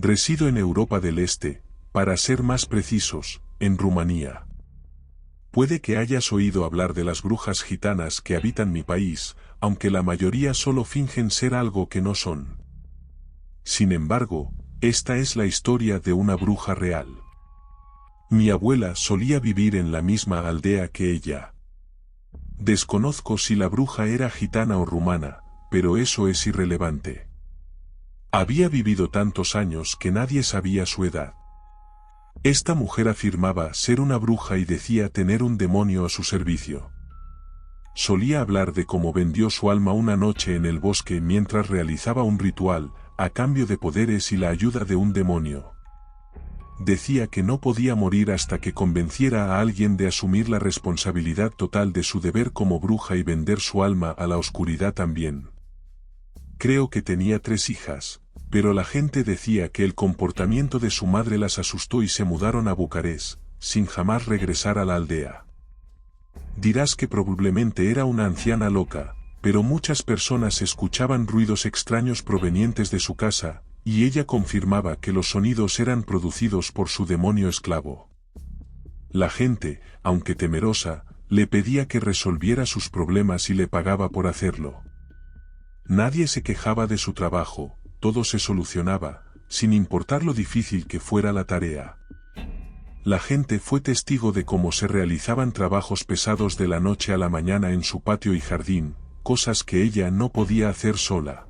Resido en Europa del Este, para ser más precisos, en Rumanía. Puede que hayas oído hablar de las brujas gitanas que habitan mi país, aunque la mayoría solo fingen ser algo que no son. Sin embargo, esta es la historia de una bruja real. Mi abuela solía vivir en la misma aldea que ella. Desconozco si la bruja era gitana o rumana, pero eso es irrelevante. Había vivido tantos años que nadie sabía su edad. Esta mujer afirmaba ser una bruja y decía tener un demonio a su servicio. Solía hablar de cómo vendió su alma una noche en el bosque mientras realizaba un ritual, a cambio de poderes y la ayuda de un demonio. Decía que no podía morir hasta que convenciera a alguien de asumir la responsabilidad total de su deber como bruja y vender su alma a la oscuridad también. Creo que tenía 3 hijas, pero la gente decía que el comportamiento de su madre las asustó y se mudaron a Bucarest, sin jamás regresar a la aldea. Dirás que probablemente era una anciana loca, pero muchas personas escuchaban ruidos extraños provenientes de su casa, y ella confirmaba que los sonidos eran producidos por su demonio esclavo. La gente, aunque temerosa, le pedía que resolviera sus problemas y le pagaba por hacerlo. Nadie se quejaba de su trabajo, todo se solucionaba, sin importar lo difícil que fuera la tarea. La gente fue testigo de cómo se realizaban trabajos pesados de la noche a la mañana en su patio y jardín, cosas que ella no podía hacer sola.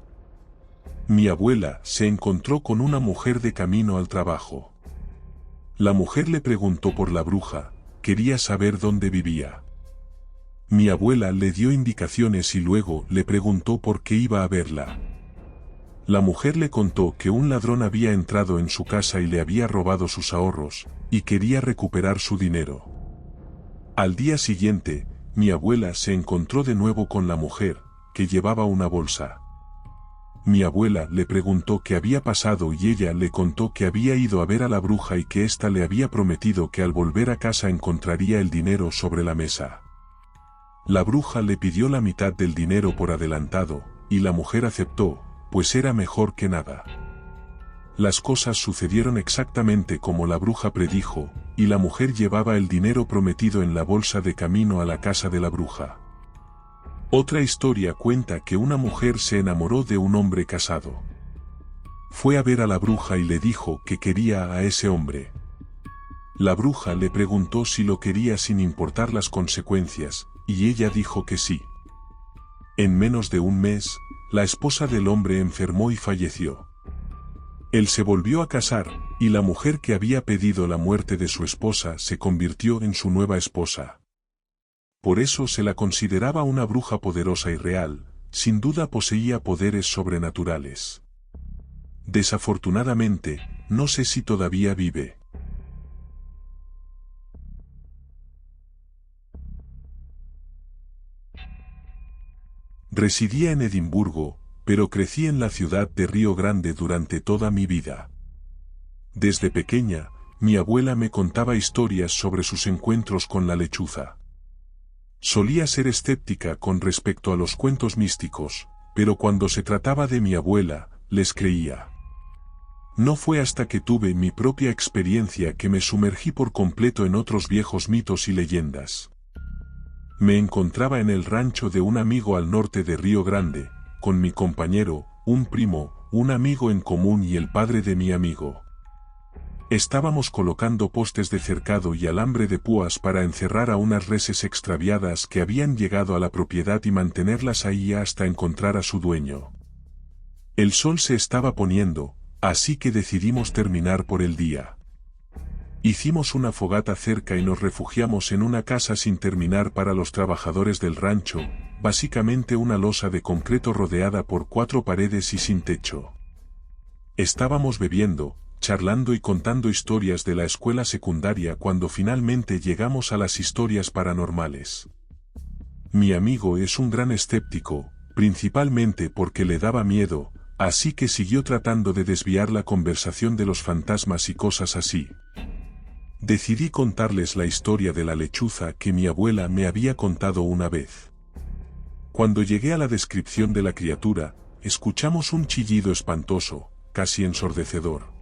Mi abuela se encontró con una mujer de camino al trabajo. La mujer le preguntó por la bruja, quería saber dónde vivía. Mi abuela le dio indicaciones y luego le preguntó por qué iba a verla. La mujer le contó que un ladrón había entrado en su casa y le había robado sus ahorros, y quería recuperar su dinero. Al día siguiente, mi abuela se encontró de nuevo con la mujer, que llevaba una bolsa. Mi abuela le preguntó qué había pasado y ella le contó que había ido a ver a la bruja y que ésta le había prometido que al volver a casa encontraría el dinero sobre la mesa. La bruja le pidió la mitad del dinero por adelantado, y la mujer aceptó, pues era mejor que nada. Las cosas sucedieron exactamente como la bruja predijo, y la mujer llevaba el dinero prometido en la bolsa de camino a la casa de la bruja. Otra historia cuenta que una mujer se enamoró de un hombre casado. Fue a ver a la bruja y le dijo que quería a ese hombre. La bruja le preguntó si lo quería sin importar las consecuencias, y ella dijo que sí. En menos de un mes, la esposa del hombre enfermó y falleció. Él se volvió a casar, y la mujer que había pedido la muerte de su esposa se convirtió en su nueva esposa. Por eso se la consideraba una bruja poderosa y real, sin duda poseía poderes sobrenaturales. Desafortunadamente, no sé si todavía vive. Residía en Edimburgo, pero crecí en la ciudad de Río Grande durante toda mi vida. Desde pequeña, mi abuela me contaba historias sobre sus encuentros con la lechuza. Solía ser escéptica con respecto a los cuentos místicos, pero cuando se trataba de mi abuela, les creía. No fue hasta que tuve mi propia experiencia que me sumergí por completo en otros viejos mitos y leyendas. Me encontraba en el rancho de un amigo al norte de Río Grande, con mi compañero, un primo, un amigo en común y el padre de mi amigo. Estábamos colocando postes de cercado y alambre de púas para encerrar a unas reses extraviadas que habían llegado a la propiedad y mantenerlas ahí hasta encontrar a su dueño. El sol se estaba poniendo, así que decidimos terminar por el día. Hicimos una fogata cerca y nos refugiamos en una casa sin terminar para los trabajadores del rancho, básicamente una losa de concreto rodeada por 4 paredes y sin techo. Estábamos bebiendo, charlando y contando historias de la escuela secundaria cuando finalmente llegamos a las historias paranormales. Mi amigo es un gran escéptico, principalmente porque le daba miedo, así que siguió tratando de desviar la conversación de los fantasmas y cosas así. Decidí contarles la historia de la lechuza que mi abuela me había contado una vez. Cuando llegué a la descripción de la criatura, escuchamos un chillido espantoso, casi ensordecedor.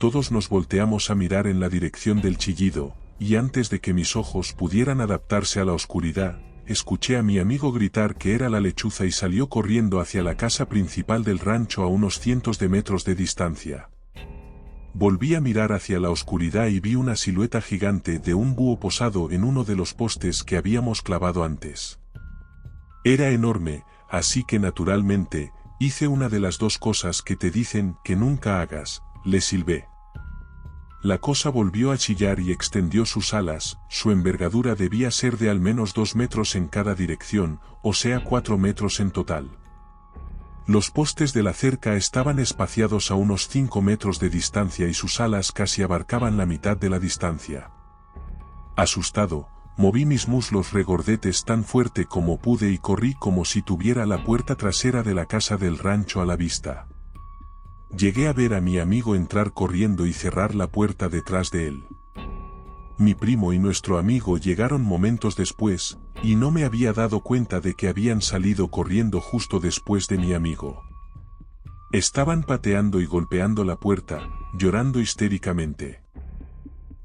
todos nos volteamos a mirar en la dirección del chillido, y antes de que mis ojos pudieran adaptarse a la oscuridad, escuché a mi amigo gritar que era la lechuza y salió corriendo hacia la casa principal del rancho a unos cientos de metros de distancia. Volví a mirar hacia la oscuridad y vi una silueta gigante de un búho posado en uno de los postes que habíamos clavado antes. Era enorme, así que naturalmente, hice una de las dos cosas que te dicen que nunca hagas, le silbé. La cosa volvió a chillar y extendió sus alas, su envergadura debía ser de al menos 2 metros en cada dirección, o sea 4 metros en total. Los postes de la cerca estaban espaciados a unos 5 metros de distancia y sus alas casi abarcaban la mitad de la distancia. Asustado, moví mis muslos regordetes tan fuerte como pude y corrí como si tuviera la puerta trasera de la casa del rancho a la vista. Llegué a ver a mi amigo entrar corriendo y cerrar la puerta detrás de él. Mi primo y nuestro amigo llegaron momentos después, y no me había dado cuenta de que habían salido corriendo justo después de mi amigo. Estaban pateando y golpeando la puerta, llorando histéricamente.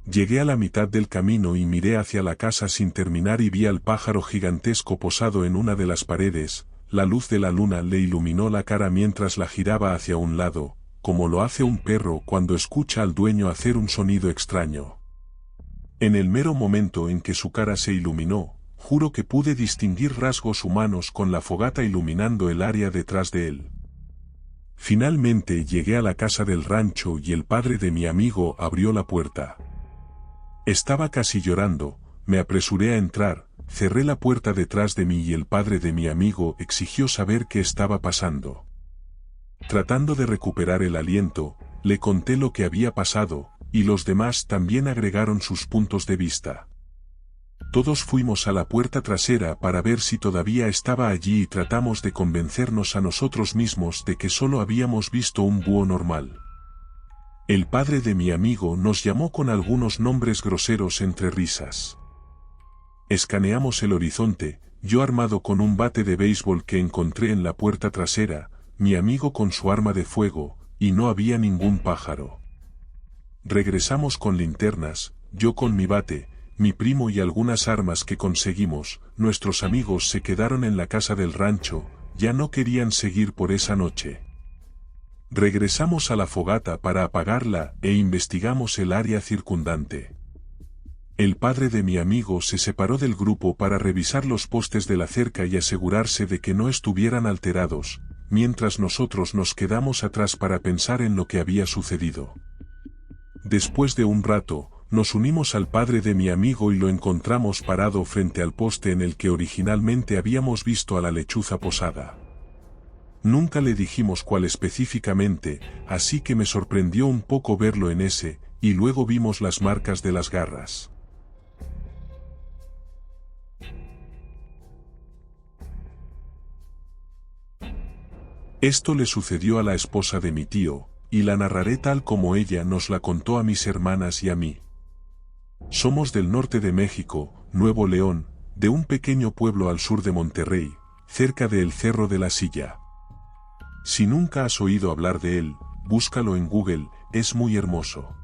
Llegué a la mitad del camino y miré hacia la casa sin terminar y vi al pájaro gigantesco posado en una de las paredes. La luz de la luna le iluminó la cara mientras la giraba hacia un lado, como lo hace un perro cuando escucha al dueño hacer un sonido extraño. En el mero momento en que su cara se iluminó, juro que pude distinguir rasgos humanos con la fogata iluminando el área detrás de él. Finalmente llegué a la casa del rancho y el padre de mi amigo abrió la puerta. Estaba casi llorando, me apresuré a entrar, cerré la puerta detrás de mí y el padre de mi amigo exigió saber qué estaba pasando. Tratando de recuperar el aliento, le conté lo que había pasado, y los demás también agregaron sus puntos de vista. Todos fuimos a la puerta trasera para ver si todavía estaba allí y tratamos de convencernos a nosotros mismos de que solo habíamos visto un búho normal. El padre de mi amigo nos llamó con algunos nombres groseros entre risas. Escaneamos el horizonte, yo armado con un bate de béisbol que encontré en la puerta trasera, mi amigo con su arma de fuego, y no había ningún pájaro. Regresamos con linternas, yo con mi bate, mi primo y algunas armas que conseguimos. Nuestros amigos se quedaron en la casa del rancho, ya no querían seguir por esa noche. Regresamos a la fogata para apagarla e investigamos el área circundante. El padre de mi amigo se separó del grupo para revisar los postes de la cerca y asegurarse de que no estuvieran alterados, mientras nosotros nos quedamos atrás para pensar en lo que había sucedido. Después de un rato, nos unimos al padre de mi amigo y lo encontramos parado frente al poste en el que originalmente habíamos visto a la lechuza posada. Nunca le dijimos cuál específicamente, así que me sorprendió un poco verlo en ese, y luego vimos las marcas de las garras. Esto le sucedió a la esposa de mi tío, y la narraré tal como ella nos la contó a mis hermanas y a mí. Somos del norte de México, Nuevo León, de un pequeño pueblo al sur de Monterrey, cerca del Cerro de la Silla. Si nunca has oído hablar de él, búscalo en Google, es muy hermoso.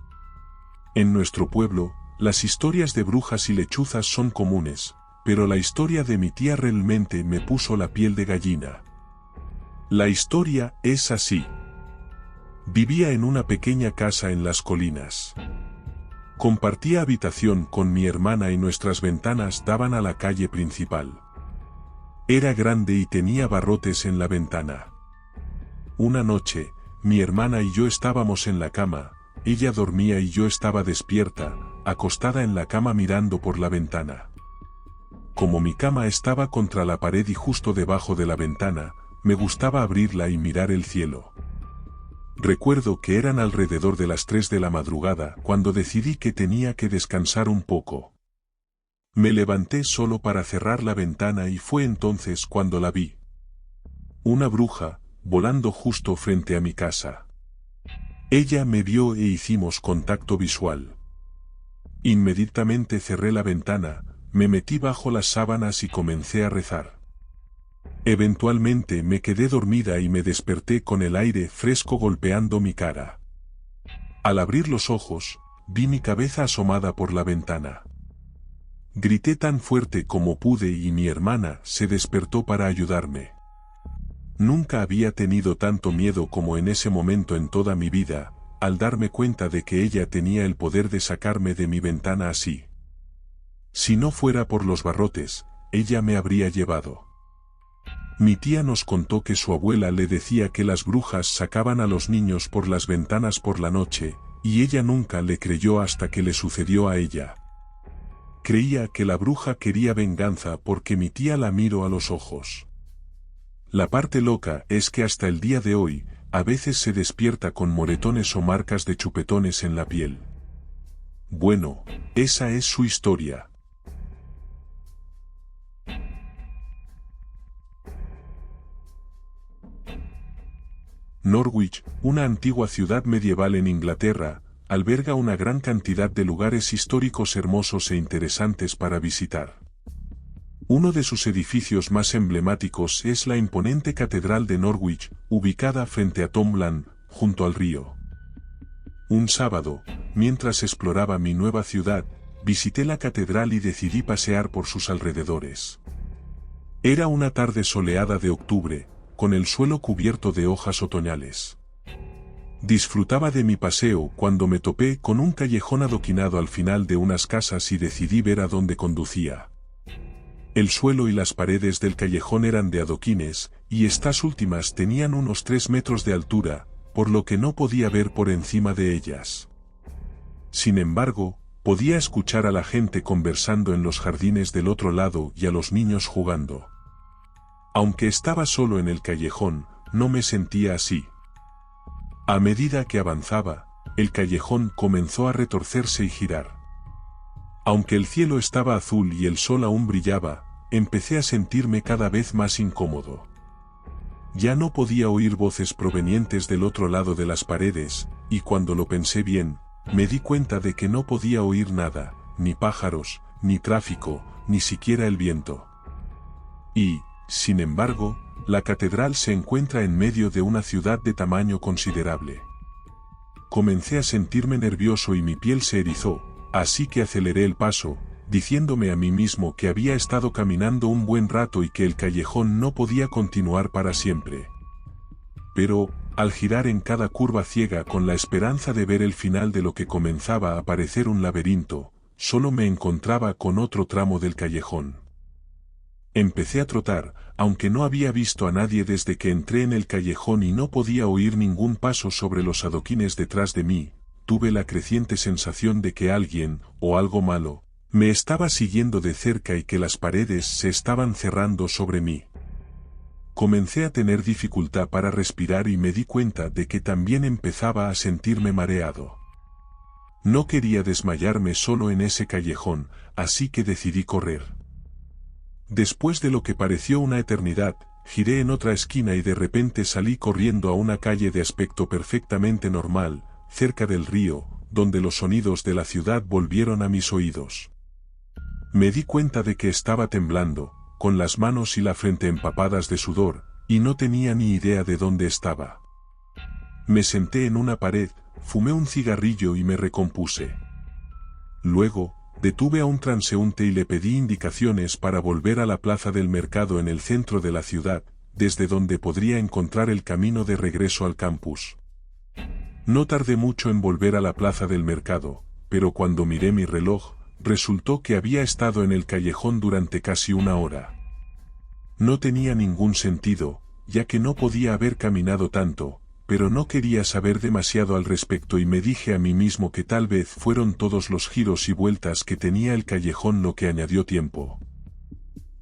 En nuestro pueblo, las historias de brujas y lechuzas son comunes, pero la historia de mi tía realmente me puso la piel de gallina. La historia es así. Vivía en una pequeña casa en las colinas. Compartía habitación con mi hermana y nuestras ventanas daban a la calle principal. Era grande y tenía barrotes en la ventana. Una noche, mi hermana y yo estábamos en la cama, ella dormía y yo estaba despierta, acostada en la cama mirando por la ventana. Como mi cama estaba contra la pared y justo debajo de la ventana, me gustaba abrirla y mirar el cielo. Recuerdo que eran alrededor de las 3 de la madrugada cuando decidí que tenía que descansar un poco. Me levanté solo para cerrar la ventana y fue entonces cuando la vi. Una bruja, volando justo frente a mi casa. Ella me vio e hicimos contacto visual. Inmediatamente cerré la ventana, me metí bajo las sábanas y comencé a rezar. Eventualmente me quedé dormida y me desperté con el aire fresco golpeando mi cara. Al abrir los ojos, vi mi cabeza asomada por la ventana. Grité tan fuerte como pude y mi hermana se despertó para ayudarme. Nunca había tenido tanto miedo como en ese momento en toda mi vida, al darme cuenta de que ella tenía el poder de sacarme de mi ventana así. Si no fuera por los barrotes, ella me habría llevado. Mi tía nos contó que su abuela le decía que las brujas sacaban a los niños por las ventanas por la noche, y ella nunca le creyó hasta que le sucedió a ella. Creía que la bruja quería venganza porque mi tía la miró a los ojos. La parte loca es que hasta el día de hoy, a veces se despierta con moretones o marcas de chupetones en la piel. Bueno, esa es su historia. Norwich, una antigua ciudad medieval en Inglaterra, alberga una gran cantidad de lugares históricos hermosos e interesantes para visitar. Uno de sus edificios más emblemáticos es la imponente Catedral de Norwich, ubicada frente a Tombland, junto al río. Un sábado, mientras exploraba mi nueva ciudad, visité la catedral y decidí pasear por sus alrededores. Era una tarde soleada de octubre, con el suelo cubierto de hojas otoñales. Disfrutaba de mi paseo cuando me topé con un callejón adoquinado al final de unas casas y decidí ver a dónde conducía. El suelo y las paredes del callejón eran de adoquines, y estas últimas tenían unos 3 metros de altura, por lo que no podía ver por encima de ellas. Sin embargo, podía escuchar a la gente conversando en los jardines del otro lado y a los niños jugando. Aunque estaba solo en el callejón, no me sentía así. A medida que avanzaba, el callejón comenzó a retorcerse y girar. Aunque el cielo estaba azul y el sol aún brillaba, empecé a sentirme cada vez más incómodo. Ya no podía oír voces provenientes del otro lado de las paredes, y cuando lo pensé bien, me di cuenta de que no podía oír nada, ni pájaros, ni tráfico, ni siquiera el viento. Y, sin embargo, la catedral se encuentra en medio de una ciudad de tamaño considerable. Comencé a sentirme nervioso y mi piel se erizó, así que aceleré el paso, diciéndome a mí mismo que había estado caminando un buen rato y que el callejón no podía continuar para siempre. Pero, al girar en cada curva ciega con la esperanza de ver el final de lo que comenzaba a parecer un laberinto, solo me encontraba con otro tramo del callejón. Empecé a trotar, aunque no había visto a nadie desde que entré en el callejón y no podía oír ningún paso sobre los adoquines detrás de mí, tuve la creciente sensación de que alguien, o algo malo, me estaba siguiendo de cerca y que las paredes se estaban cerrando sobre mí. Comencé a tener dificultad para respirar y me di cuenta de que también empezaba a sentirme mareado. No quería desmayarme solo en ese callejón, así que decidí correr. Después de lo que pareció una eternidad, giré en otra esquina y de repente salí corriendo a una calle de aspecto perfectamente normal, cerca del río, donde los sonidos de la ciudad volvieron a mis oídos. Me di cuenta de que estaba temblando, con las manos y la frente empapadas de sudor, y no tenía ni idea de dónde estaba. Me senté en una pared, fumé un cigarrillo y me recompuse. Luego, detuve a un transeúnte y le pedí indicaciones para volver a la plaza del mercado en el centro de la ciudad, desde donde podría encontrar el camino de regreso al campus. No tardé mucho en volver a la plaza del mercado, pero cuando miré mi reloj, resultó que había estado en el callejón durante casi 1 hora. No tenía ningún sentido, ya que no podía haber caminado tanto, pero no quería saber demasiado al respecto y me dije a mí mismo que tal vez fueron todos los giros y vueltas que tenía el callejón lo que añadió tiempo.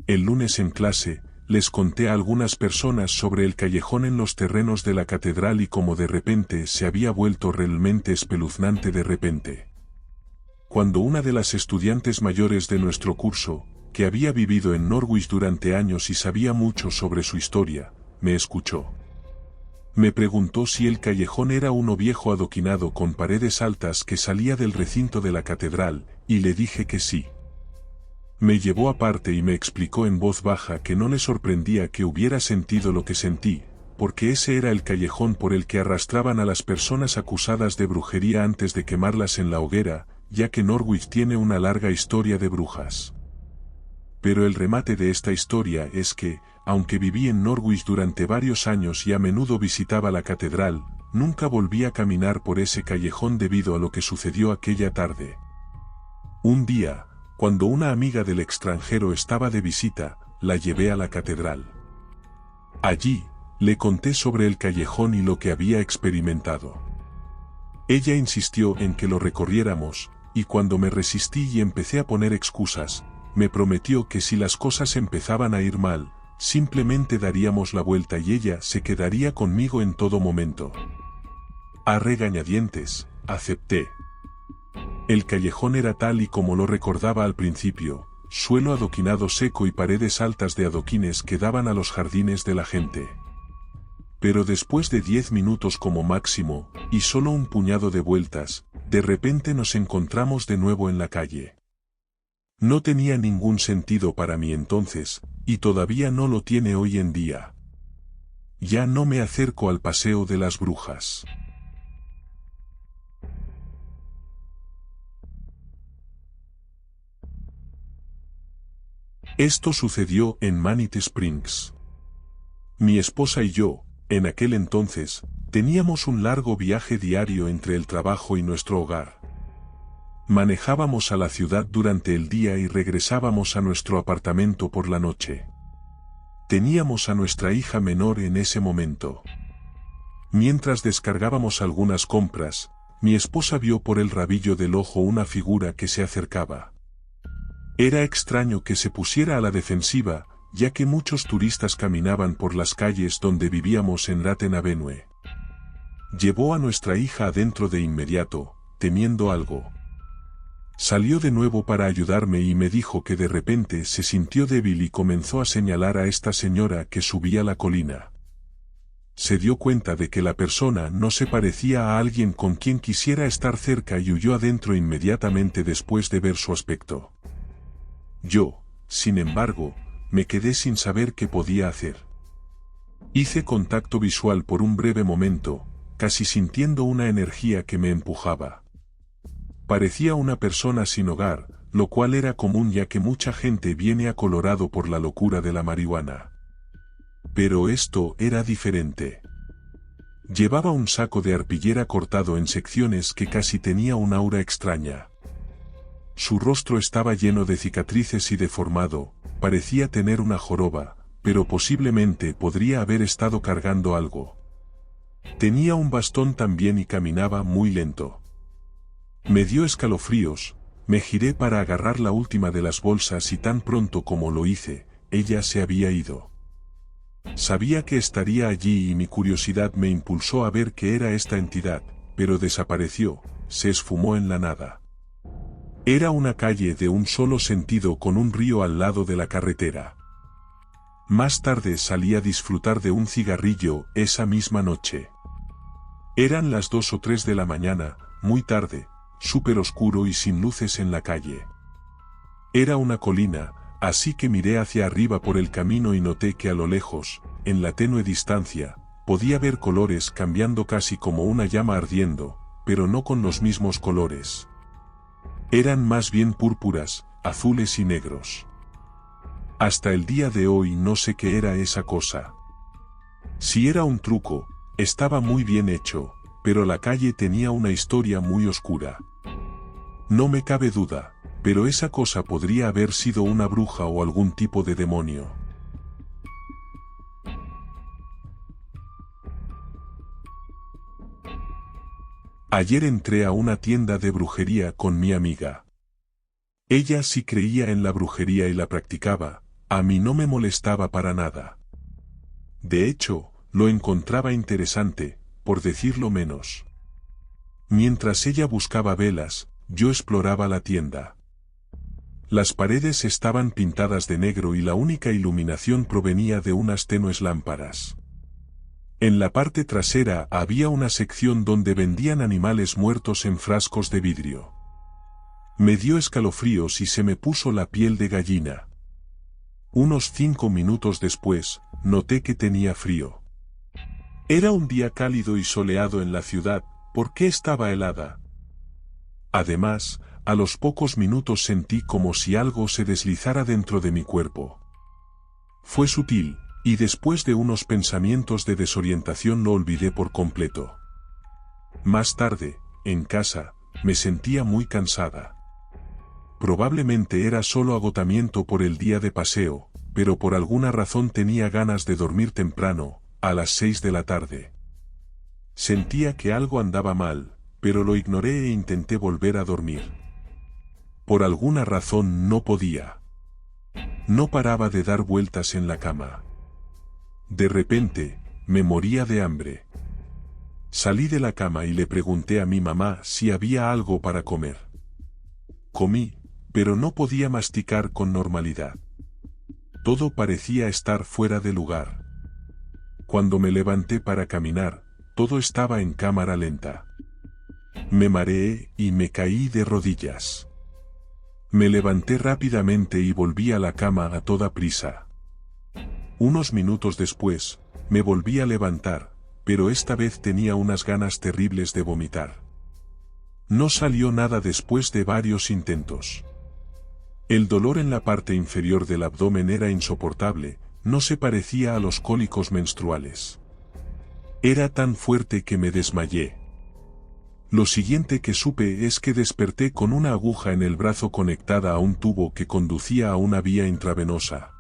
El lunes en clase, les conté a algunas personas sobre el callejón en los terrenos de la catedral y cómo de repente se había vuelto realmente espeluznante de repente. Cuando una de las estudiantes mayores de nuestro curso, que había vivido en Norwich durante años y sabía mucho sobre su historia, me escuchó. Me preguntó si el callejón era uno viejo adoquinado con paredes altas que salía del recinto de la catedral, y le dije que sí. Me llevó aparte y me explicó en voz baja que no le sorprendía que hubiera sentido lo que sentí, porque ese era el callejón por el que arrastraban a las personas acusadas de brujería antes de quemarlas en la hoguera, ya que Norwich tiene una larga historia de brujas. Pero el remate de esta historia es que, aunque viví en Norwich durante varios años y a menudo visitaba la catedral, nunca volví a caminar por ese callejón debido a lo que sucedió aquella tarde. Un día, cuando una amiga del extranjero estaba de visita, la llevé a la catedral. Allí, le conté sobre el callejón y lo que había experimentado. Ella insistió en que lo recorriéramos, y cuando me resistí y empecé a poner excusas, me prometió que si las cosas empezaban a ir mal, simplemente daríamos la vuelta y ella se quedaría conmigo en todo momento. A regañadientes, acepté. El callejón era tal y como lo recordaba al principio, suelo adoquinado seco y paredes altas de adoquines que daban a los jardines de la gente. Pero después de 10 minutos como máximo, y solo un puñado de vueltas, de repente nos encontramos de nuevo en la calle. No tenía ningún sentido para mí entonces, y todavía no lo tiene hoy en día. Ya no me acerco al paseo de las brujas. Esto sucedió en Manite Springs. Mi esposa y yo, en aquel entonces, teníamos un largo viaje diario entre el trabajo y nuestro hogar. Manejábamos a la ciudad durante el día y regresábamos a nuestro apartamento por la noche. Teníamos a nuestra hija menor en ese momento. Mientras descargábamos algunas compras, mi esposa vio por el rabillo del ojo una figura que se acercaba. Era extraño que se pusiera a la defensiva, ya que muchos turistas caminaban por las calles donde vivíamos en Rathen Avenue. Llevó a nuestra hija adentro de inmediato, temiendo algo. Salió de nuevo para ayudarme y me dijo que de repente se sintió débil y comenzó a señalar a esta señora que subía la colina. Se dio cuenta de que la persona no se parecía a alguien con quien quisiera estar cerca y huyó adentro inmediatamente después de ver su aspecto. Yo, sin embargo, me quedé sin saber qué podía hacer. Hice contacto visual por un breve momento, casi sintiendo una energía que me empujaba. Parecía una persona sin hogar, lo cual era común ya que mucha gente viene a Colorado por la locura de la marihuana. Pero esto era diferente. Llevaba un saco de arpillera cortado en secciones que casi tenía un aura extraña. Su rostro estaba lleno de cicatrices y deformado, parecía tener una joroba, pero posiblemente podría haber estado cargando algo. Tenía un bastón también y caminaba muy lento. Me dio escalofríos, me giré para agarrar la última de las bolsas y tan pronto como lo hice, ella se había ido. Sabía que estaría allí y mi curiosidad me impulsó a ver qué era esta entidad, pero desapareció, se esfumó en la nada. Era una calle de un solo sentido con un río al lado de la carretera. Más tarde salí a disfrutar de un cigarrillo esa misma noche. Eran las 2 o 3 de la mañana, muy tarde, súper oscuro y sin luces en la calle. Era una colina, así que miré hacia arriba por el camino y noté que a lo lejos, en la tenue distancia, podía ver colores cambiando casi como una llama ardiendo, pero no con los mismos colores. Eran más bien púrpuras, azules y negros. Hasta el día de hoy no sé qué era esa cosa. Si era un truco, estaba muy bien hecho, pero la calle tenía una historia muy oscura. No me cabe duda, pero esa cosa podría haber sido una bruja o algún tipo de demonio. Ayer entré a una tienda de brujería con mi amiga. Ella sí creía en la brujería y la practicaba, a mí no me molestaba para nada. De hecho, lo encontraba interesante, por decirlo menos. Mientras ella buscaba velas, yo exploraba la tienda. Las paredes estaban pintadas de negro y la única iluminación provenía de unas tenues lámparas. En la parte trasera había una sección donde vendían animales muertos en frascos de vidrio. Me dio escalofríos y se me puso la piel de gallina. Unos 5 minutos después, noté que tenía frío. Era un día cálido y soleado en la ciudad, porque estaba helada. Además, a los pocos minutos sentí como si algo se deslizara dentro de mi cuerpo. Fue sutil, y después de unos pensamientos de desorientación lo olvidé por completo. Más tarde, en casa, me sentía muy cansada. Probablemente era solo agotamiento por el día de paseo, pero por alguna razón tenía ganas de dormir temprano, a las 6 de la tarde. Sentía que algo andaba mal, pero lo ignoré e intenté volver a dormir. Por alguna razón no podía. No paraba de dar vueltas en la cama. De repente, me moría de hambre. Salí de la cama y le pregunté a mi mamá si había algo para comer. Comí, pero no podía masticar con normalidad. Todo parecía estar fuera de lugar. Cuando me levanté para caminar, todo estaba en cámara lenta. Me mareé y me caí de rodillas. Me levanté rápidamente y volví a la cama a toda prisa. Unos minutos después, me volví a levantar, pero esta vez tenía unas ganas terribles de vomitar. No salió nada después de varios intentos. El dolor en la parte inferior del abdomen era insoportable, no se parecía a los cólicos menstruales. Era tan fuerte que me desmayé. Lo siguiente que supe es que desperté con una aguja en el brazo conectada a un tubo que conducía a una vía intravenosa.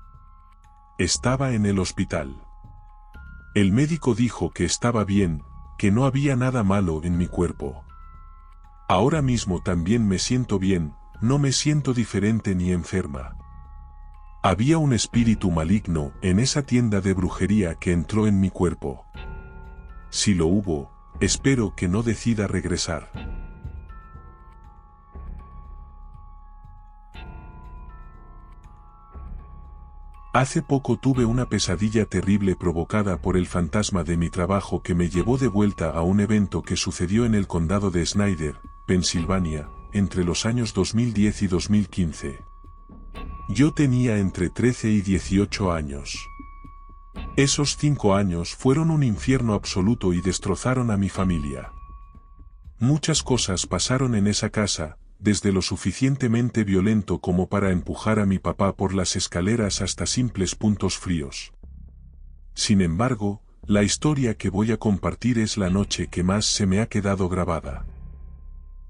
Estaba en el hospital. El médico dijo que estaba bien, que no había nada malo en mi cuerpo. Ahora mismo también me siento bien, no me siento diferente ni enferma. Había un espíritu maligno en esa tienda de brujería que entró en mi cuerpo. Si lo hubo, espero que no decida regresar. Hace poco tuve una pesadilla terrible provocada por el fantasma de mi trabajo que me llevó de vuelta a un evento que sucedió en el condado de Snyder, Pensilvania, entre los años 2010 y 2015. Yo tenía entre 13 y 18 años. Esos 5 años fueron un infierno absoluto y destrozaron a mi familia. Muchas cosas pasaron en esa casa, desde lo suficientemente violento como para empujar a mi papá por las escaleras hasta simples puntos fríos. Sin embargo, la historia que voy a compartir es la noche que más se me ha quedado grabada.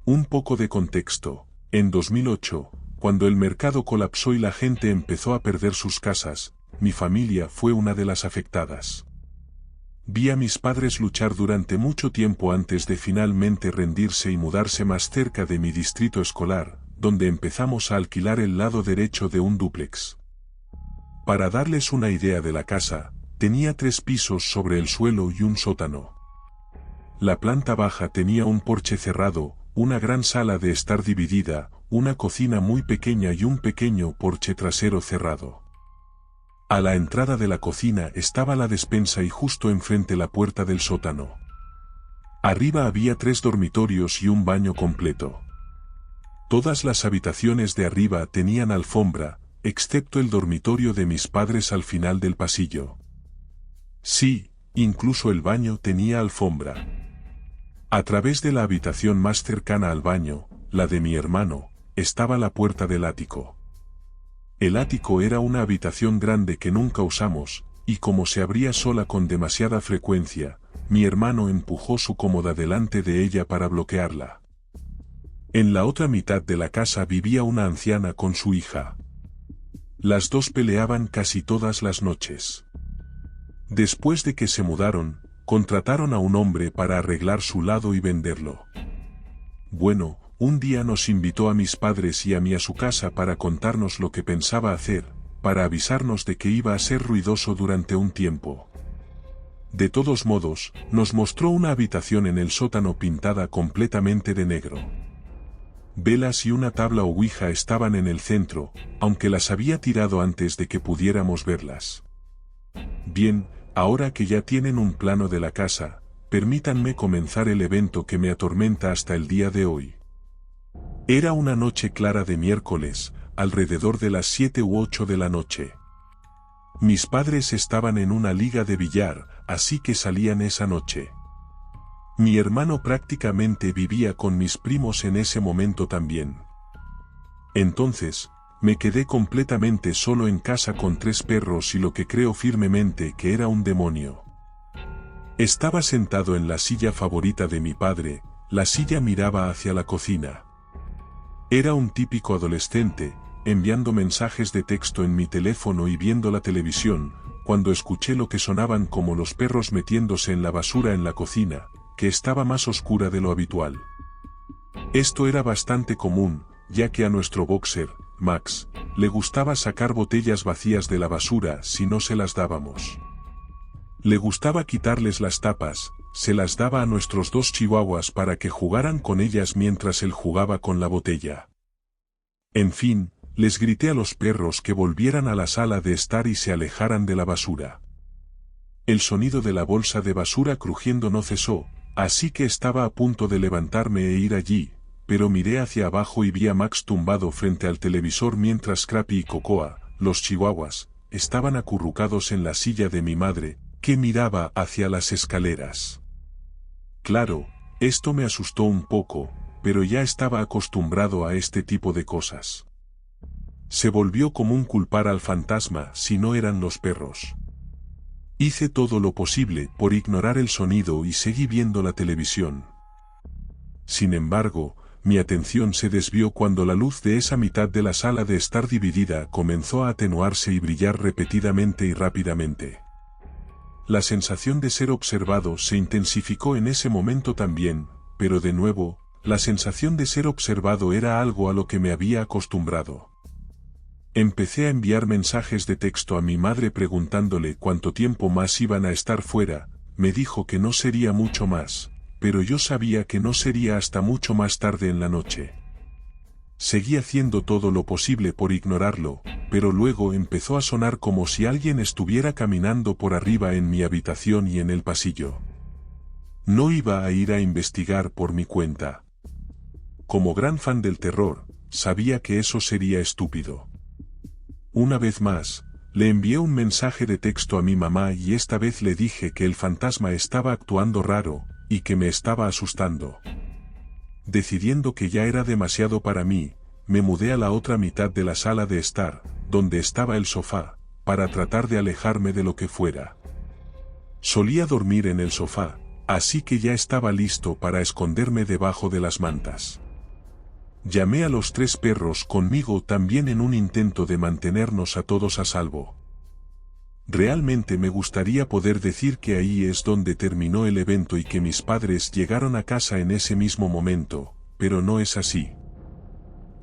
Un poco de contexto. En 2008, cuando el mercado colapsó y la gente empezó a perder sus casas, mi familia fue una de las afectadas. Vi a mis padres luchar durante mucho tiempo antes de finalmente rendirse y mudarse más cerca de mi distrito escolar, donde empezamos a alquilar el lado derecho de un dúplex. Para darles una idea de la casa, tenía 3 pisos sobre el suelo y un sótano. La planta baja tenía un porche cerrado, una gran sala de estar dividida, una cocina muy pequeña y un pequeño porche trasero cerrado. A la entrada de la cocina estaba la despensa y justo enfrente la puerta del sótano. Arriba había 3 dormitorios y un baño completo. Todas las habitaciones de arriba tenían alfombra, excepto el dormitorio de mis padres al final del pasillo. Sí, incluso el baño tenía alfombra. A través de la habitación más cercana al baño, la de mi hermano, estaba la puerta del ático. El ático era una habitación grande que nunca usamos, y como se abría sola con demasiada frecuencia, mi hermano empujó su cómoda delante de ella para bloquearla. En la otra mitad de la casa vivía una anciana con su hija. Las dos peleaban casi todas las noches. Después de que se mudaron, contrataron a un hombre para arreglar su lado y venderlo. Bueno, un día nos invitó a mis padres y a mí a su casa para contarnos lo que pensaba hacer, para avisarnos de que iba a ser ruidoso durante un tiempo. De todos modos, nos mostró una habitación en el sótano pintada completamente de negro. Velas y una tabla ouija estaban en el centro, aunque las había tirado antes de que pudiéramos verlas. Bien, ahora que ya tienen un plano de la casa, permítanme comenzar el evento que me atormenta hasta el día de hoy. Era una noche clara de miércoles, alrededor de las 7 u 8 de la noche. Mis padres estaban en una liga de billar, así que salían esa noche. Mi hermano prácticamente vivía con mis primos en ese momento también. Entonces, me quedé completamente solo en casa con 3 perros y lo que creo firmemente que era un demonio. Estaba sentado en la silla favorita de mi padre, la silla miraba hacia la cocina. Era un típico adolescente, enviando mensajes de texto en mi teléfono y viendo la televisión, cuando escuché lo que sonaban como los perros metiéndose en la basura en la cocina, que estaba más oscura de lo habitual. Esto era bastante común, ya que a nuestro boxer, Max, le gustaba sacar botellas vacías de la basura si no se las dábamos. Le gustaba quitarles las tapas, se las daba a nuestros 2 chihuahuas para que jugaran con ellas mientras él jugaba con la botella. En fin, les grité a los perros que volvieran a la sala de estar y se alejaran de la basura. El sonido de la bolsa de basura crujiendo no cesó, así que estaba a punto de levantarme e ir allí, pero miré hacia abajo y vi a Max tumbado frente al televisor mientras Scrappy y Cocoa, los chihuahuas, estaban acurrucados en la silla de mi madre, que miraba hacia las escaleras. Claro, esto me asustó un poco, pero ya estaba acostumbrado a este tipo de cosas. Se volvió común culpar al fantasma si no eran los perros. Hice todo lo posible por ignorar el sonido y seguí viendo la televisión. Sin embargo, mi atención se desvió cuando la luz de esa mitad de la sala de estar dividida comenzó a atenuarse y brillar repetidamente y rápidamente. La sensación de ser observado se intensificó en ese momento también, pero de nuevo, la sensación de ser observado era algo a lo que me había acostumbrado. Empecé a enviar mensajes de texto a mi madre preguntándole cuánto tiempo más iban a estar fuera, me dijo que no sería mucho más, pero yo sabía que no sería hasta mucho más tarde en la noche. Seguí haciendo todo lo posible por ignorarlo, pero luego empezó a sonar como si alguien estuviera caminando por arriba en mi habitación y en el pasillo. No iba a ir a investigar por mi cuenta. Como gran fan del terror, sabía que eso sería estúpido. Una vez más, le envié un mensaje de texto a mi mamá y esta vez le dije que el fantasma estaba actuando raro, y que me estaba asustando. Decidiendo que ya era demasiado para mí, me mudé a la otra mitad de la sala de estar, donde estaba el sofá, para tratar de alejarme de lo que fuera. Solía dormir en el sofá, así que ya estaba listo para esconderme debajo de las mantas. Llamé a los 3 perros conmigo también en un intento de mantenernos a todos a salvo. Realmente me gustaría poder decir que ahí es donde terminó el evento y que mis padres llegaron a casa en ese mismo momento, pero no es así.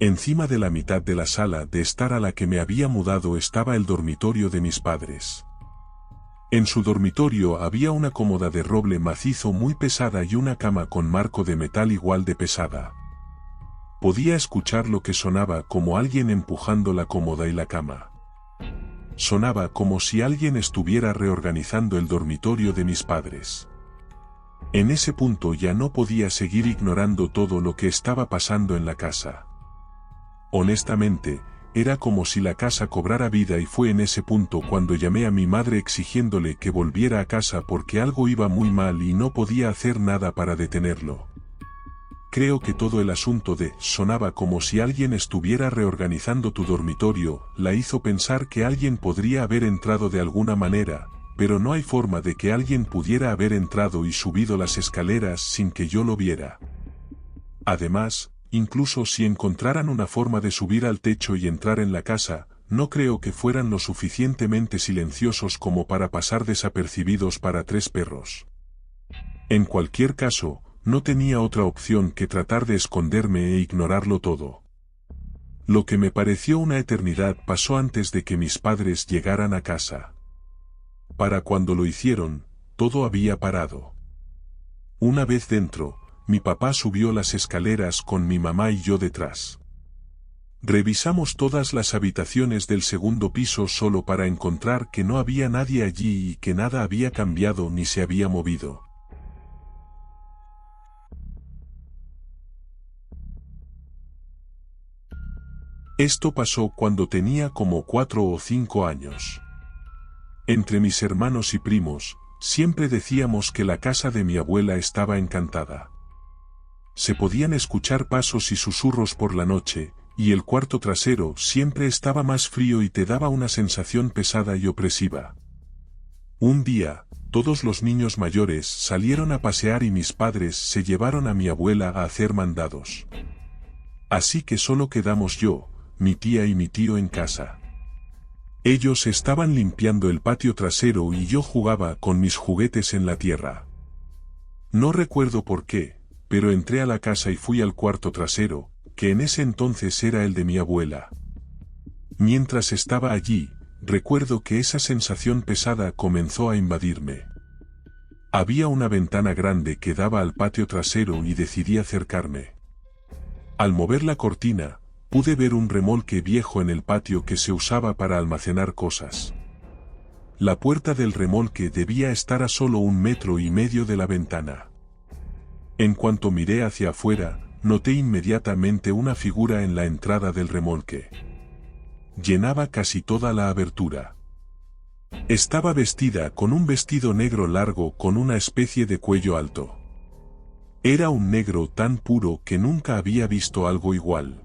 Encima de la mitad de la sala de estar a la que me había mudado estaba el dormitorio de mis padres. En su dormitorio había una cómoda de roble macizo muy pesada y una cama con marco de metal igual de pesada. Podía escuchar lo que sonaba como alguien empujando la cómoda y la cama. Sonaba como si alguien estuviera reorganizando el dormitorio de mis padres. En ese punto ya no podía seguir ignorando todo lo que estaba pasando en la casa. Honestamente, era como si la casa cobrara vida y fue en ese punto cuando llamé a mi madre exigiéndole que volviera a casa porque algo iba muy mal y no podía hacer nada para detenerlo. Creo que todo el asunto de sonaba como si alguien estuviera reorganizando tu dormitorio la hizo pensar que alguien podría haber entrado de alguna manera, pero no hay forma de que alguien pudiera haber entrado y subido las escaleras sin que yo lo viera. Además, incluso si encontraran una forma de subir al techo y entrar en la casa, no creo que fueran lo suficientemente silenciosos como para pasar desapercibidos para 3 perros. En cualquier caso, no tenía otra opción que tratar de esconderme e ignorarlo todo. Lo que me pareció una eternidad pasó antes de que mis padres llegaran a casa. Para cuando lo hicieron, todo había parado. Una vez dentro, mi papá subió las escaleras con mi mamá y yo detrás. Revisamos todas las habitaciones del segundo piso solo para encontrar que no había nadie allí y que nada había cambiado ni se había movido. Esto pasó cuando tenía como 4 o 5 años. Entre mis hermanos y primos, siempre decíamos que la casa de mi abuela estaba encantada. Se podían escuchar pasos y susurros por la noche, y el cuarto trasero siempre estaba más frío y te daba una sensación pesada y opresiva. Un día, todos los niños mayores salieron a pasear y mis padres se llevaron a mi abuela a hacer mandados. Así que solo quedamos yo, mi tía y mi tío en casa. Ellos estaban limpiando el patio trasero y yo jugaba con mis juguetes en la tierra. No recuerdo por qué, pero entré a la casa y fui al cuarto trasero, que en ese entonces era el de mi abuela. Mientras estaba allí, recuerdo que esa sensación pesada comenzó a invadirme. Había una ventana grande que daba al patio trasero y decidí acercarme. Al mover la cortina, pude ver un remolque viejo en el patio que se usaba para almacenar cosas. La puerta del remolque debía estar a solo 1,5 metros de la ventana. En cuanto miré hacia afuera, noté inmediatamente una figura en la entrada del remolque. Llenaba casi toda la abertura. Estaba vestida con un vestido negro largo con una especie de cuello alto. Era un negro tan puro que nunca había visto algo igual.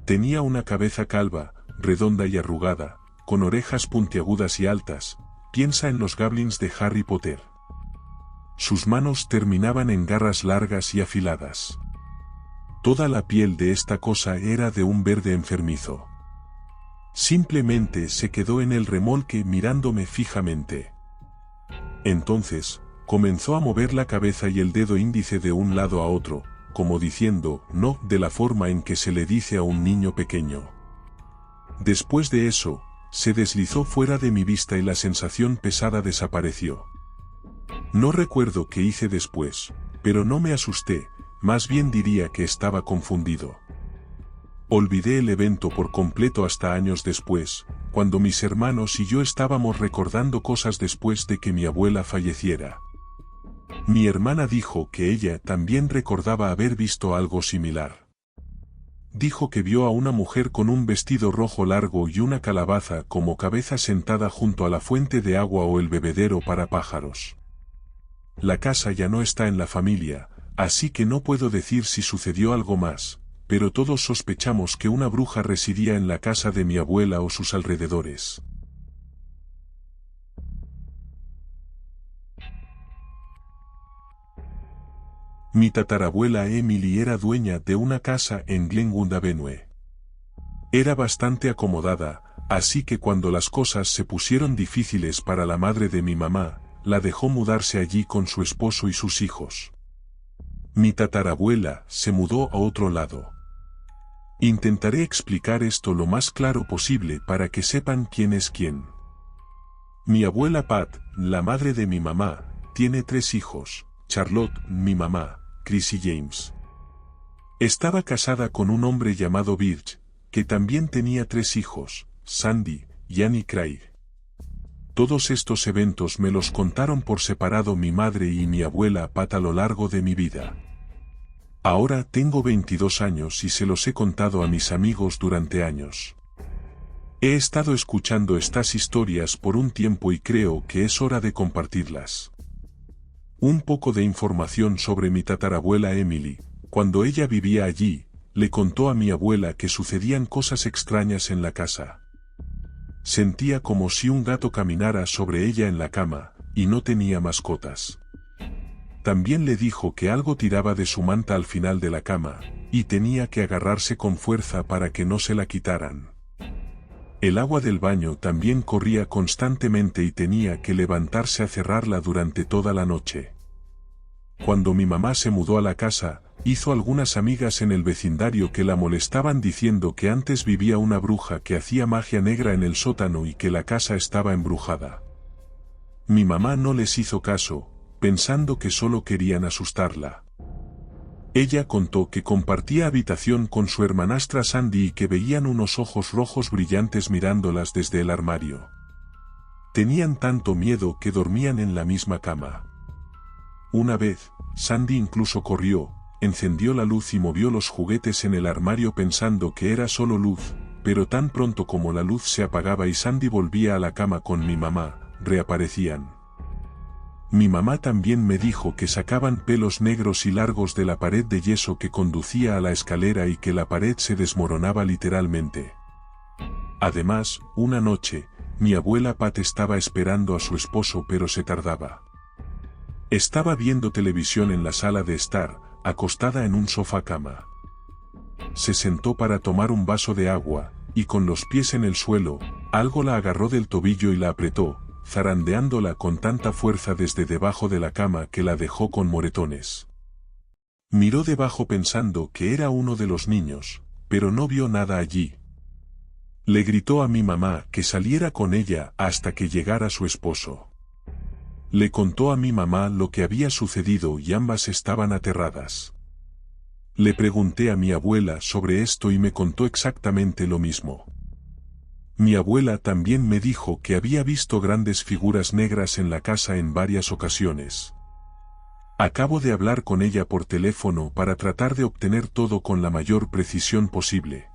Tenía una cabeza calva, redonda y arrugada, con orejas puntiagudas y altas. Piensa en los goblins de Harry Potter. Sus manos terminaban en garras largas y afiladas. Toda la piel de esta cosa era de un verde enfermizo. Simplemente se quedó en el remolque mirándome fijamente. Entonces, comenzó a mover la cabeza y el dedo índice de un lado a otro, como diciendo no de la forma en que se le dice a un niño pequeño. Después de eso, se deslizó fuera de mi vista y la sensación pesada desapareció. No recuerdo qué hice después, pero no me asusté, más bien diría que estaba confundido. Olvidé el evento por completo hasta años después, cuando mis hermanos y yo estábamos recordando cosas después de que mi abuela falleciera. Mi hermana dijo que ella también recordaba haber visto algo similar. Dijo que vio a una mujer con un vestido rojo largo y una calabaza como cabeza sentada junto a la fuente de agua o el bebedero para pájaros. La casa ya no está en la familia, así que no puedo decir si sucedió algo más, pero todos sospechamos que una bruja residía en la casa de mi abuela o sus alrededores. Mi tatarabuela Emily era dueña de una casa en Glenwood Avenue. Era bastante acomodada, así que cuando las cosas se pusieron difíciles para la madre de mi mamá, la dejó mudarse allí con su esposo y sus hijos. Mi tatarabuela se mudó a otro lado. Intentaré explicar esto lo más claro posible para que sepan quién es quién. Mi abuela Pat, la madre de mi mamá, tiene 3 hijos, Charlotte, mi mamá, Chris y James. Estaba casada con un hombre llamado Birch, que también tenía 3 hijos, Sandy, Ian y Craig. Todos estos eventos me los contaron por separado mi madre y mi abuela Pat a lo largo de mi vida. Ahora tengo 22 años y se los he contado a mis amigos durante años. He estado escuchando estas historias por un tiempo y creo que es hora de compartirlas. Un poco de información sobre mi tatarabuela Emily. Cuando ella vivía allí, le contó a mi abuela que sucedían cosas extrañas en la casa. Sentía como si un gato caminara sobre ella en la cama, y no tenía mascotas. También le dijo que algo tiraba de su manta al final de la cama, y tenía que agarrarse con fuerza para que no se la quitaran. El agua del baño también corría constantemente y tenía que levantarse a cerrarla durante toda la noche. Cuando mi mamá se mudó a la casa, hizo algunas amigas en el vecindario que la molestaban diciendo que antes vivía una bruja que hacía magia negra en el sótano y que la casa estaba embrujada. Mi mamá no les hizo caso, pensando que solo querían asustarla. Ella contó que compartía habitación con su hermanastra Sandy y que veían unos ojos rojos brillantes mirándolas desde el armario. Tenían tanto miedo que dormían en la misma cama. Una vez, Sandy incluso corrió, encendió la luz y movió los juguetes en el armario pensando que era solo luz, pero tan pronto como la luz se apagaba y Sandy volvía a la cama con mi mamá, reaparecían. Mi mamá también me dijo que sacaban pelos negros y largos de la pared de yeso que conducía a la escalera y que la pared se desmoronaba literalmente. Además, una noche, mi abuela Pat estaba esperando a su esposo pero se tardaba. Estaba viendo televisión en la sala de estar, acostada en un sofá cama. Se sentó para tomar un vaso de agua, y con los pies en el suelo, algo la agarró del tobillo y la apretó, zarandeándola con tanta fuerza desde debajo de la cama que la dejó con moretones. Miró debajo pensando que era uno de los niños, pero no vio nada allí. Le gritó a mi mamá que saliera con ella hasta que llegara su esposo. Le contó a mi mamá lo que había sucedido y ambas estaban aterradas. Le pregunté a mi abuela sobre esto y me contó exactamente lo mismo. Mi abuela también me dijo que había visto grandes figuras negras en la casa en varias ocasiones. Acabo de hablar con ella por teléfono para tratar de obtener todo con la mayor precisión posible.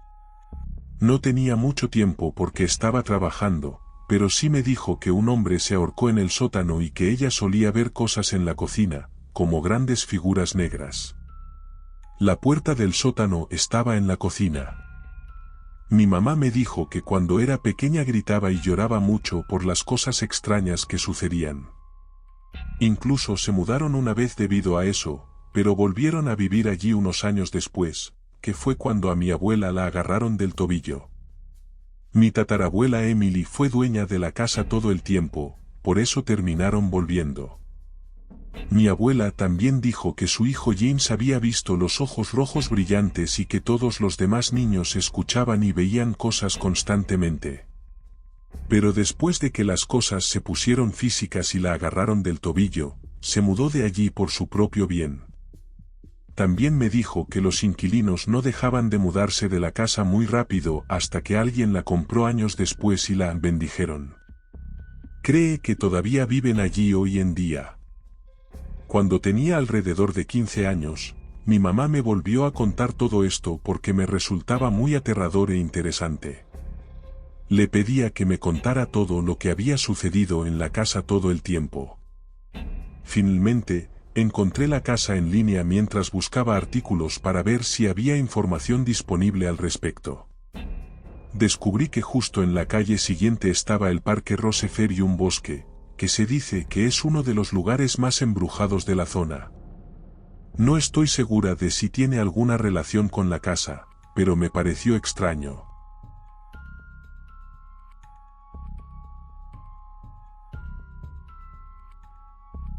No tenía mucho tiempo porque estaba trabajando, pero sí me dijo que un hombre se ahorcó en el sótano y que ella solía ver cosas en la cocina, como grandes figuras negras. La puerta del sótano estaba en la cocina. Mi mamá me dijo que cuando era pequeña gritaba y lloraba mucho por las cosas extrañas que sucedían. Incluso se mudaron una vez debido a eso, pero volvieron a vivir allí unos años después, que fue cuando a mi abuela la agarraron del tobillo. Mi tatarabuela Emily fue dueña de la casa todo el tiempo, por eso terminaron volviendo. Mi abuela también dijo que su hijo James había visto los ojos rojos brillantes y que todos los demás niños escuchaban y veían cosas constantemente. Pero después de que las cosas se pusieron físicas y la agarraron del tobillo, se mudó de allí por su propio bien. También me dijo que los inquilinos no dejaban de mudarse de la casa muy rápido hasta que alguien la compró años después y la bendijeron. Cree que todavía viven allí hoy en día. Cuando tenía alrededor de 15 años, mi mamá me volvió a contar todo esto porque me resultaba muy aterrador e interesante. Le pedía que me contara todo lo que había sucedido en la casa todo el tiempo. Finalmente, encontré la casa en línea mientras buscaba artículos para ver si había información disponible al respecto. Descubrí que justo en la calle siguiente estaba el Parque Rosefer y un bosque, que se dice que es uno de los lugares más embrujados de la zona. No estoy segura de si tiene alguna relación con la casa, pero me pareció extraño.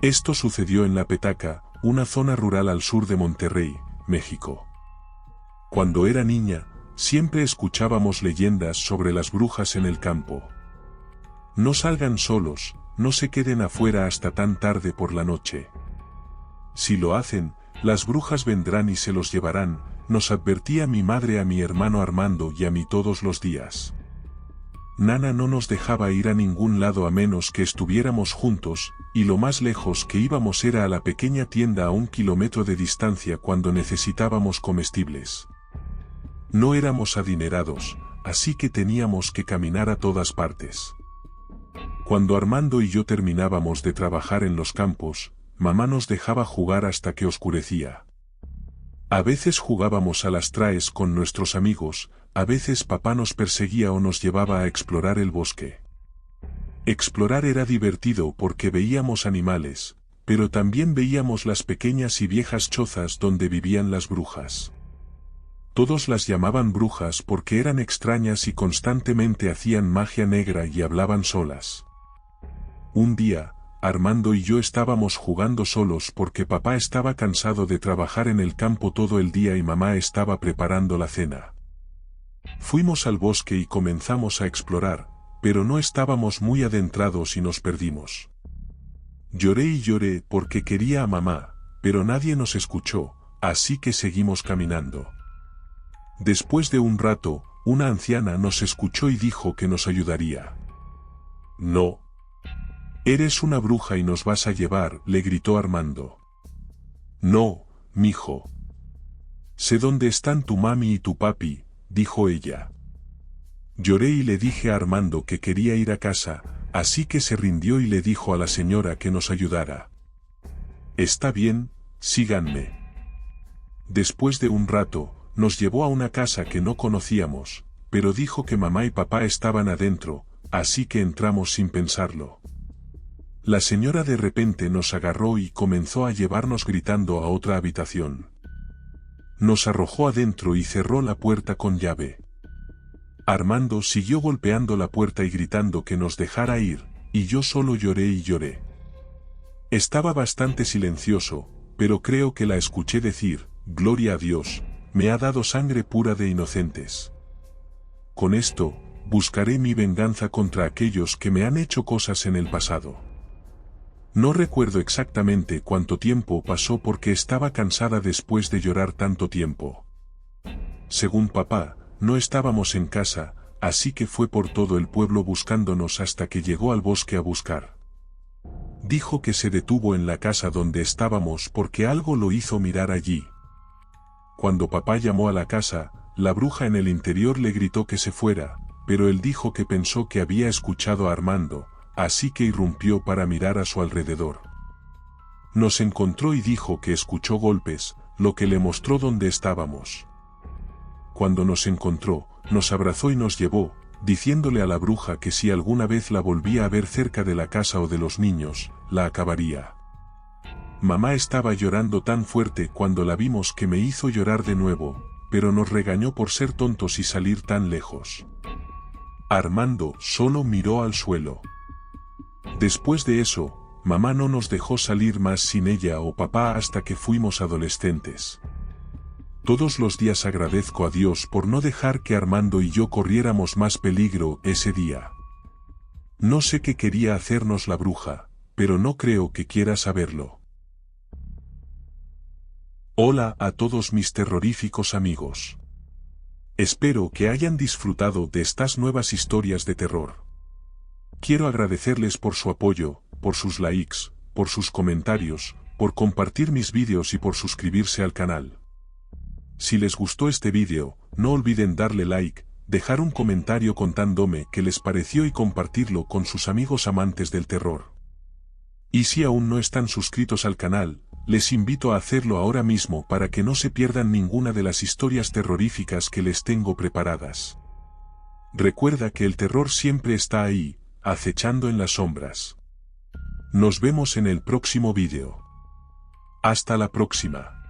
Esto sucedió en La Petaca, una zona rural al sur de Monterrey, México. Cuando era niña, siempre escuchábamos leyendas sobre las brujas en el campo. No salgan solos, no se queden afuera hasta tan tarde por la noche. Si lo hacen, las brujas vendrán y se los llevarán, nos advertía mi madre a mi hermano Armando y a mí todos los días. Nana no nos dejaba ir a ningún lado a menos que estuviéramos juntos, y lo más lejos que íbamos era a la pequeña tienda a 1 kilómetro de distancia cuando necesitábamos comestibles. No éramos adinerados, así que teníamos que caminar a todas partes. Cuando Armando y yo terminábamos de trabajar en los campos, mamá nos dejaba jugar hasta que oscurecía. A veces jugábamos a las traes con nuestros amigos, a veces papá nos perseguía o nos llevaba a explorar el bosque. Explorar era divertido porque veíamos animales, pero también veíamos las pequeñas y viejas chozas donde vivían las brujas. Todos las llamaban brujas porque eran extrañas y constantemente hacían magia negra y hablaban solas. Un día, Armando y yo estábamos jugando solos porque papá estaba cansado de trabajar en el campo todo el día y mamá estaba preparando la cena. Fuimos al bosque y comenzamos a explorar, pero no estábamos muy adentrados y nos perdimos. Lloré y lloré porque quería a mamá, pero nadie nos escuchó, así que seguimos caminando. Después de un rato, una anciana nos escuchó y dijo que nos ayudaría. «No. Eres una bruja y nos vas a llevar», le gritó Armando. «No, mijo. Sé dónde están tu mami y tu papi», dijo ella. Lloré y le dije a Armando que quería ir a casa, así que se rindió y le dijo a la señora que nos ayudara. Está bien, síganme. Después de un rato, nos llevó a una casa que no conocíamos, pero dijo que mamá y papá estaban adentro, así que entramos sin pensarlo. La señora de repente nos agarró y comenzó a llevarnos gritando a otra habitación. Nos arrojó adentro y cerró la puerta con llave. Armando siguió golpeando la puerta y gritando que nos dejara ir, y yo solo lloré y lloré. Estaba bastante silencioso, pero creo que la escuché decir, «Gloria a Dios, me ha dado sangre pura de inocentes. Con esto, buscaré mi venganza contra aquellos que me han hecho cosas en el pasado». No recuerdo exactamente cuánto tiempo pasó porque estaba cansada después de llorar tanto tiempo. Según papá, no estábamos en casa, así que fue por todo el pueblo buscándonos hasta que llegó al bosque a buscar. Dijo que se detuvo en la casa donde estábamos porque algo lo hizo mirar allí. Cuando papá llamó a la casa, la bruja en el interior le gritó que se fuera, pero él dijo que pensó que había escuchado a Armando, así que irrumpió para mirar a su alrededor. Nos encontró y dijo que escuchó golpes, lo que le mostró dónde estábamos. Cuando nos encontró, nos abrazó y nos llevó, diciéndole a la bruja que si alguna vez la volvía a ver cerca de la casa o de los niños, la acabaría. Mamá estaba llorando tan fuerte cuando la vimos que me hizo llorar de nuevo, pero nos regañó por ser tontos y salir tan lejos. Armando solo miró al suelo. Después de eso, mamá no nos dejó salir más sin ella o papá hasta que fuimos adolescentes. Todos los días agradezco a Dios por no dejar que Armando y yo corriéramos más peligro ese día. No sé qué quería hacernos la bruja, pero no creo que quiera saberlo. Hola a todos mis terroríficos amigos. Espero que hayan disfrutado de estas nuevas historias de terror. Quiero agradecerles por su apoyo, por sus likes, por sus comentarios, por compartir mis vídeos y por suscribirse al canal. Si les gustó este vídeo, no olviden darle like, dejar un comentario contándome qué les pareció y compartirlo con sus amigos amantes del terror. Y si aún no están suscritos al canal, les invito a hacerlo ahora mismo para que no se pierdan ninguna de las historias terroríficas que les tengo preparadas. Recuerda que el terror siempre está ahí, acechando en las sombras. Nos vemos en el próximo vídeo. Hasta la próxima.